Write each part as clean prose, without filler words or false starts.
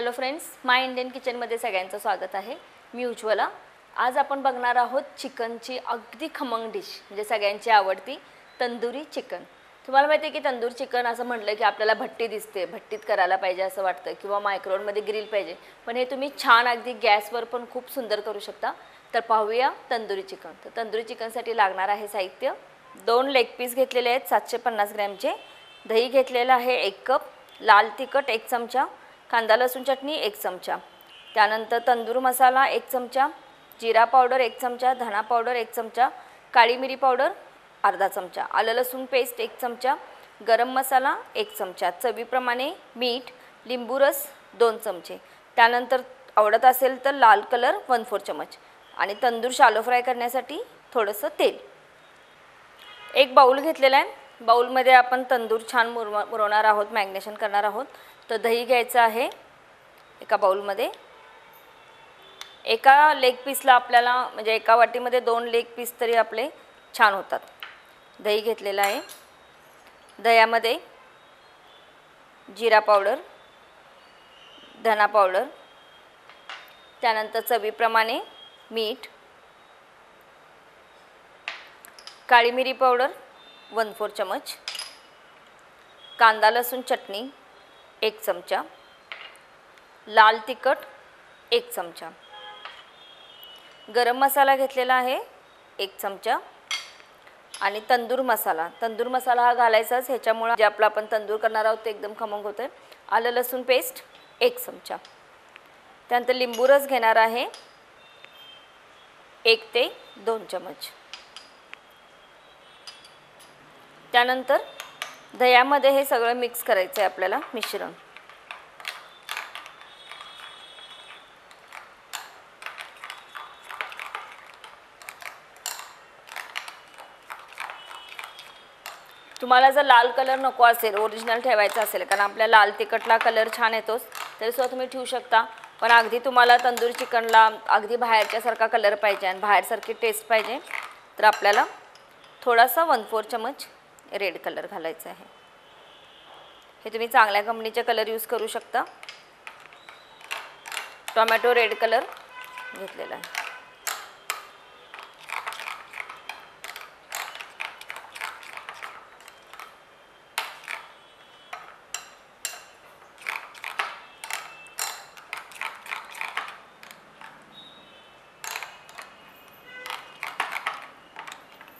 Hello friends, माय Indian किचनमध्ये सगळ्यांचं स्वागत आहे। मी उज्ज्वला। आज आपण बघणार आहोत चिकनची अगदी खमंग डिश, म्हणजे सगळ्यांची आवडती तंदुरी चिकन। तुम्हाला माहिती आहे की तंदूर चिकन असं म्हटलं की आपल्याला भट्टी दिसते, भट्टीत करायला पाहिजे असं वाटतं किंवा मायक्रोवेव्हमध्ये ग्रिल पाहिजे, पण हे तुम्ही छान अगदी गॅसवर पण खूप सुंदर करू शकता। तर पाहूया तंदुरी चिकन। तर तंदुरी चिकनसाठी लागणार आहे साहित्य, 2 लेग पीस घेतलेले आहेत 750 ग्रॅमचे, दही घेतलेला आहे 1 कप, लाल तिखट 1 चमचा, कांदा लसूण चटणी 1 चमचा, त्यानंतर तंदूर मसाला 1 चमचा, जिरा पावडर 1 चमचा, धना पावडर 1 चमचा, काळी मिरी पावडर अर्धा चमचा, आलं लसूण पेस्ट 1 चमचा, गरम मसाला 1 चमचा, चवीप्रमाणे मीठ, लिंबू रस 2 चमचे, त्यानंतर आवडत असेल तर लाल कलर 1/4 चमच आणि तंदूर शालो फ्राय करण्यासाठी थोडंसं तेल। एक बाउल घेतलेला आहे, बाउलमध्ये आपण तंदूर छान मुरवणार आहोत, मॅग्नेशन करणार आहोत। तर दही घ्यायचं आहे एका बाउलमध्ये, एका लेग पीसला आपल्याला म्हणजे एका वाटीमध्ये 2 लेग पीस तरी आपले छान होतात। दही घेतलेलं आहे, दह्यामध्ये जिरा पावडर, धना पावडर, त्यानंतर चवीप्रमाणे मीठ, काळी मिरी पावडर 1/4 चमच, कांदा लसूण चटणी 1 चमचा, लाल तिखट 1 चमचा, गरम मसाला घेतलेला आहे 1 चमचा आणि तंदूर मसाला हा घालायचाच, ह्याच्यामुळे जे आपला आपण तंदूर करणार आहोत ते एकदम खमंग होते। आलं लसूण पेस्ट 1 चमचा, त्यानंतर लिंबू रस घेणार आहे 1 ते 2 चमच, त्यानंतर दह्यामध्ये हे सगळं मिक्स करायचं आहे आपल्याला मिश्रण। तुम्हाला जर लाल कलर नको असेल, ओरिजिनल ठेवायचा असेल, कारण आपल्या लाल तिखटला कलर छान येतोच, तरी सुद्धा तुम्ही ठेवू शकता, पण अगदी तुम्हाला तंदूर चिकनला अगदी बाहेरच्यासारखा कलर पाहिजे आणि बाहेरसारखी टेस्ट पाहिजे तर आपल्याला थोडासा 1/4 चमच रेड कलर घालायचा आहे। हे तुम्ही चांगल्या कंपनीचे कलर यूज करू शकता। टोमॅटो रेड कलर घेतलेला आहे।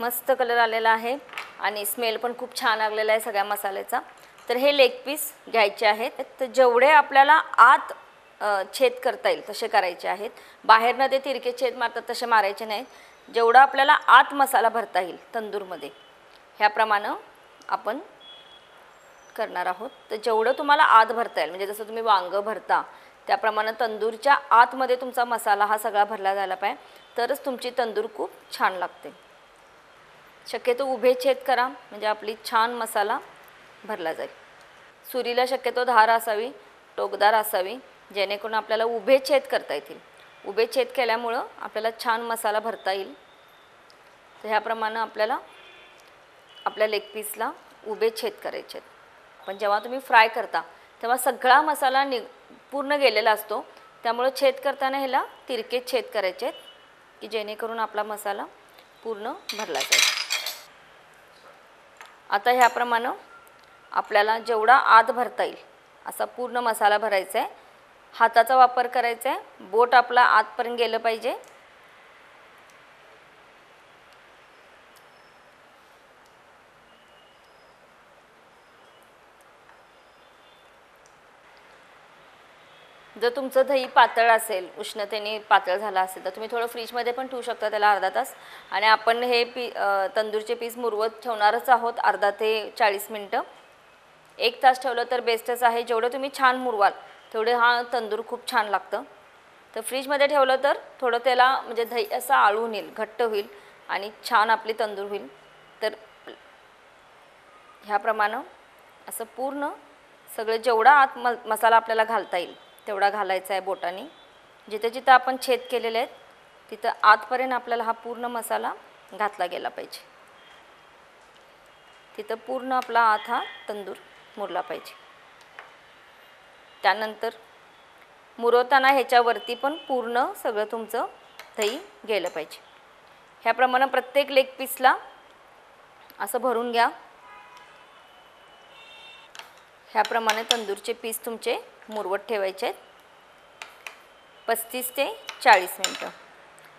मस्त कलर आलेला आहे आणि स्मेल पण खूप छान आलेला आहे सगळ्या मसाल्याचा। तर हे लेग पीस घ्यायचे आहेत, तर जेवढे आपल्याला आत छेद करता येईल तसे करायचे आहेत, बाहेरनं ते तिरके छेद मारतात तसे मारायचे नाहीत। जेवढा आपल्याला आत मसाला भरता येईल तंदूरमध्ये ह्याप्रमाणे आपण करणार आहोत। तर जेवढं तुम्हाला आत भरता येईल, म्हणजे जसं तुम्ही वांग भरता त्याप्रमाणे तंदूरच्या आतमध्ये तुमचा मसाला हा सगळा भरला जायला पाहिजे, तरच तुमची तंदूर खूप छान लागते। शक्यतो उभे छेद करा, म्हणजे आपली छान मसाला भरला जाईल। सुरीला शक्यतो धार असावी, टोकदार असावी, जेणेकरून आपल्याला उभे छेद करता येतील। उभे छेद केल्यामुळं आपल्याला छान मसाला भरता येईल। तर ह्याप्रमाणे आपल्याला आपल्या लेग पीसला उभे छेद करायचे आहेत। पण जेव्हा तुम्ही फ्राय करता तेव्हा सगळा मसाला पूर्ण गेलेला असतो, त्यामुळे छेद करताना ह्याला तिरके छेद करायचे आहेत की जेणेकरून आपला मसाला पूर्ण भरला जाईल। आता ह्याप्रमाणे आपल्याला जेवढा आत भरता येईल असा पूर्ण मसाला भरायचा आहे। हाताचा वापर करायचा आहे, बोट आपला आतपर्यंत गेलं पाहिजे। जर तुमचं दही पातळ असेल, उष्णतेने पातळ झालं असेल, तर तुम्ही थोडं फ्रीजमध्ये पण ठेवू शकता त्याला अर्धा तास। आणि आपण हे तंदूरचे पीस मुरवत ठेवणारच आहोत अर्धा ते 40 मिनटं। 1 तास ठेवलं तर बेस्टच आहे। जेवढं तुम्ही छान मुरवाल तेवढे हा तंदूर खूप छान लागतं। तर फ्रीजमध्ये ठेवलं तर थोडं त्याला म्हणजे दही असं आळून येईल, घट्ट होईल आणि छान आपली तंदूर होईल। तर ह्याप्रमाणे असं पूर्ण सगळं जेवढा आत मसाला आपल्याला घालता येईल तेवढा घालायचा आहे बोटाने। जिथे जिथे आपण छेद केलेले आहेत तिथं आतपर्यंत आपल्याला हा पूर्ण मसाला घातला गेला पाहिजे, तिथं पूर्ण आपला आत हा तंदूर मुरला पाहिजे। त्यानंतर मुरवताना ह्याच्यावरती पण पूर्ण सगळं तुमचं दही गेलं पाहिजे। ह्याप्रमाणे प्रत्येक लेग पीसला असं भरून घ्या। ह्याप्रमाणे तंदूरचे पीस तुमचे मुरवत ठेवायचे आहेत 35 ते 40 मिनिटं।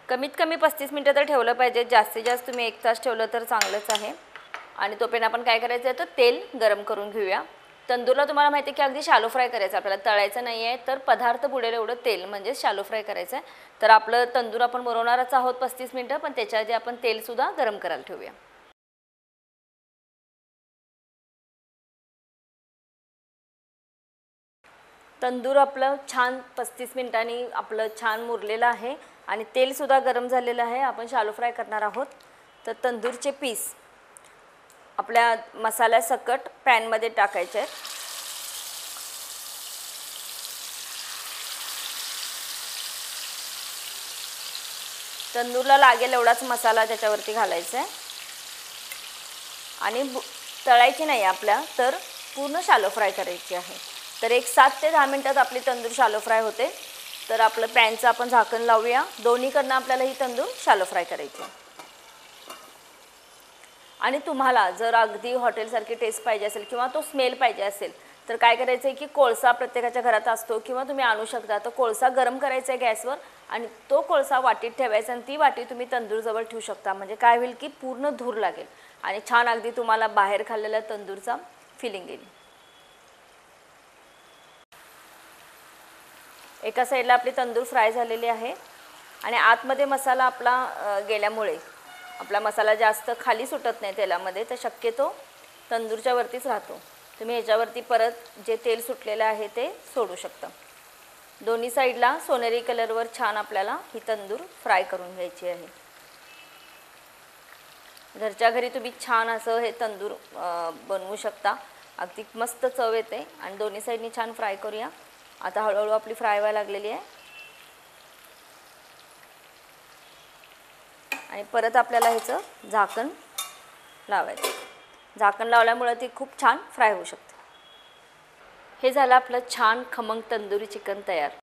कमीत कमी 35 मिनिटं तर ठेवलं पाहिजे, जास्तीत जास्त तुम्ही 1 तास ठेवलं तर चांगलंच आहे। आणि तोपर्यंत आपण काय करायचं आहे, तर तेल गरम करून घेऊया। तंदूरला तुम्हाला माहिती आहे की अगदी शॅलो फ्राय करायचं, आपल्याला तळायचं नाही आहे, तर पदार्थ बुडेल एवढं तेल म्हणजे शॅलो फ्राय करायचं आहे। तर आपलं तंदूर आपण मुरवणारच आहोत 35 मिनिटं, पण त्याच्या आधी आपण तेलसुद्धा गरम करायला ठेवूया। तंदूर आपलं छान 35 मिनिटांनी आपलं छान मुरलेलं आहे आणि तेलसुद्धा गरम झालेलं आहे। आपण शॅलो फ्राय करणार आहोत। तर तंदूरचे पीस आपल्या मसाल्यासकट पॅनमध्ये टाकायचे आहेत। तंदूरला लागेल एवढाच मसाला त्याच्यावरती घालायचा आहे आणि तळायची नाही आपल्या, तर पूर्ण शॅलो फ्राय करायची आहे। तर एक 7 ते 10 मिनिटात आपली तंदूर शॅलो फ्राय होते। तर आपलं पॅनचं आपण झाकण लावूया। दोन्हीकडनं आपल्याला ही तंदूर शॅलो फ्राय करायची आहे। आणि तुम्हाला जर अगदी हॉटेलसारखी टेस्ट पाहिजे असेल किंवा तो स्मेल पाहिजे असेल, तर काय करायचं आहे की कोळसा प्रत्येकाच्या घरात असतो किंवा तुम्ही आणू शकता। तर कोळसा गरम करायचा आहे गॅसवर आणि तो कोळसा वाटीत ठेवायचा आणि ती वाटी तुम्ही तंदूरजवळ ठेवू शकता। म्हणजे काय होईल की पूर्ण धूर लागेल आणि छान अगदी तुम्हाला बाहेर खाल्लेल्या तंदूरचा फिलिंग येईल। एका साईडला आपली तंदूर फ्राय झालेली आहे आणि आतमध्ये मसाला आपला गेल्यामुळे आपला मसाला जास्त खाली सुटत नाही तेलामध्ये, तर शक्यतो तंदूरच्या वरतीच राहतो। तुम्ही ह्याच्यावरती परत जे तेल सुटलेलं आहे ते सोडू शकता। दोन्ही साईडला सोनेरी कलरवर छान आपल्याला ही तंदूर फ्राय करून घ्यायची आहे। घरच्या घरी तुम्ही छान असं हे तंदूर बनवू शकता, अगदी मस्त चव येते। आणि दोन्ही साईडनी छान फ्राय करूया। आता हळूहळू आपली फ्राय व्हायला लागलेली आहे आणि परत आपल्याला ह्याचं झाकण लावायचं। झाकण लावल्यामुळे ती खूप छान फ्राय होऊ शकते। हे झालं आपलं छान खमंग तंदुरी चिकन तयार।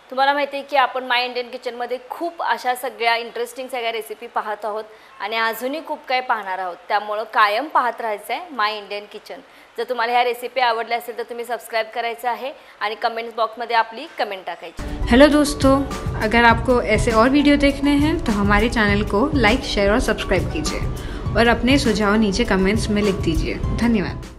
तुम्हाला माहिती आहे की आपण माय इंडियन किचनमध्ये खूप अशा सगळ्या इंटरेस्टिंग सगळ्या रेसिपी पाहत आहोत आणि अजूनही खूप काही पाहणार आहोत। त्यामुळे कायम पाहत राहायचं आहे माय इंडियन किचन। जर तुम्हाला ह्या रेसिपी आवडल्या असेल तर तुम्ही सबस्क्राइब करायचं आहे आणि कमेंट्स बॉक्समध्ये आपली कमेंट टाकायची। हेलो दोस्तों, अगर आपको ऐसे और वीडियो देखने हैं तो हमारे चैनल को लाइक, शेयर और सब्सक्राइब कीजिए और अपने सुझाव नीचे कमेंट्स में लिख दीजिए। धन्यवाद।